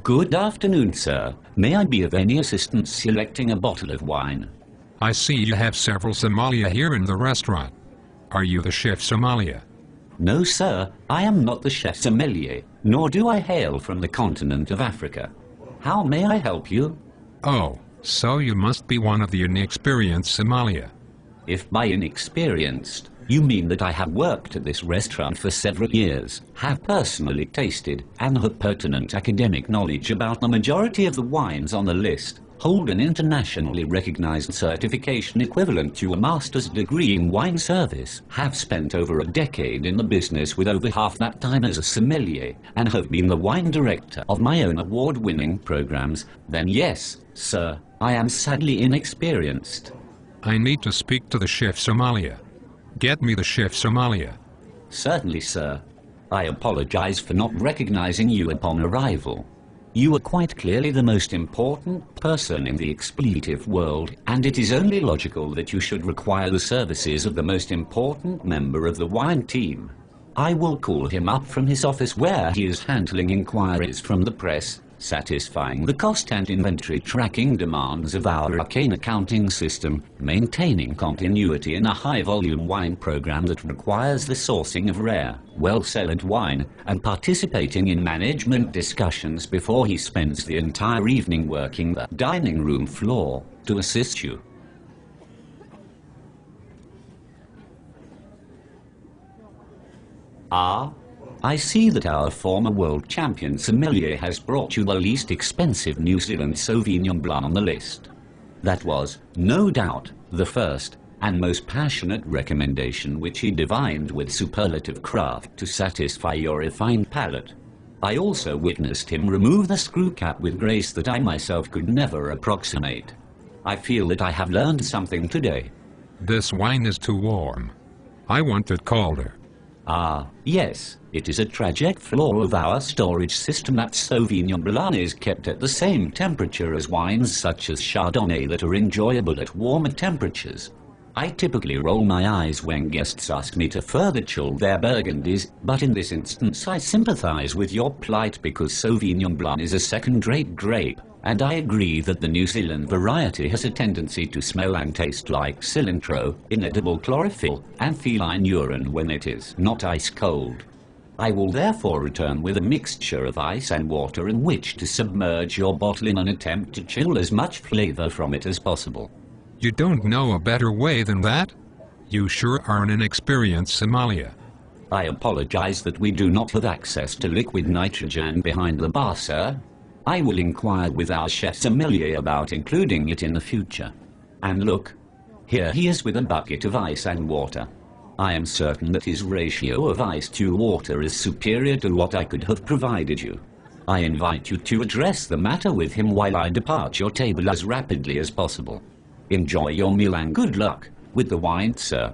Good afternoon, sir. May I be of any assistance selecting a bottle of wine? I see you have several Somalia here in the restaurant. Are you the chef Somalia? No, sir. I am not the chef sommelier, nor do I hail from the continent of Africa. How may I help you? Oh, so you must be one of the inexperienced Somalia. If by inexperienced, you mean that I have worked at this restaurant for several years, have personally tasted, and have pertinent academic knowledge about the majority of the wines on the list, hold an internationally recognized certification equivalent to a master's degree in wine service, have spent over a decade in the business with over half that time as a sommelier, and have been the wine director of my own award-winning programs, then yes, sir, I am sadly inexperienced. I need to speak to the chef Somalia. Get me the chef Somalia. Certainly, sir. I apologize for not recognizing you upon arrival. You are quite clearly the most important person in the expletive world, and it is only logical that you should require the services of the most important member of the wine team. I will call him up from his office where he is handling inquiries from the press, satisfying the cost and inventory tracking demands of our arcane accounting system, maintaining continuity in a high-volume wine program that requires the sourcing of rare, well-cellared wine, and participating in management discussions before he spends the entire evening working the dining room floor to assist you. Ah, I see that our former world champion sommelier has brought you the least expensive New Zealand Sauvignon Blanc on the list. That was, no doubt, the first and most passionate recommendation which he divined with superlative craft to satisfy your refined palate. I also witnessed him remove the screw cap with grace that I myself could never approximate. I feel that I have learned something today. This wine is too warm. I want it colder. Ah, yes, it is a tragic flaw of our storage system that Sauvignon Blanc is kept at the same temperature as wines such as Chardonnay that are enjoyable at warmer temperatures. I typically roll my eyes when guests ask me to further chill their Burgundies, but in this instance I sympathize with your plight because Sauvignon Blanc is a second-rate grape, and I agree that the New Zealand variety has a tendency to smell and taste like cilantro, inedible chlorophyll, and feline urine when it is not ice-cold. I will therefore return with a mixture of ice and water in which to submerge your bottle in an attempt to chill as much flavor from it as possible. You don't know a better way than that? You sure are an inexperienced Somalia. I apologize that we do not have access to liquid nitrogen behind the bar, sir. I will inquire with our chef sommelier about including it in the future. And look, here he is with a bucket of ice and water. I am certain that his ratio of ice to water is superior to what I could have provided you. I invite you to address the matter with him while I depart your table as rapidly as possible. Enjoy your meal and good luck with the wine, sir.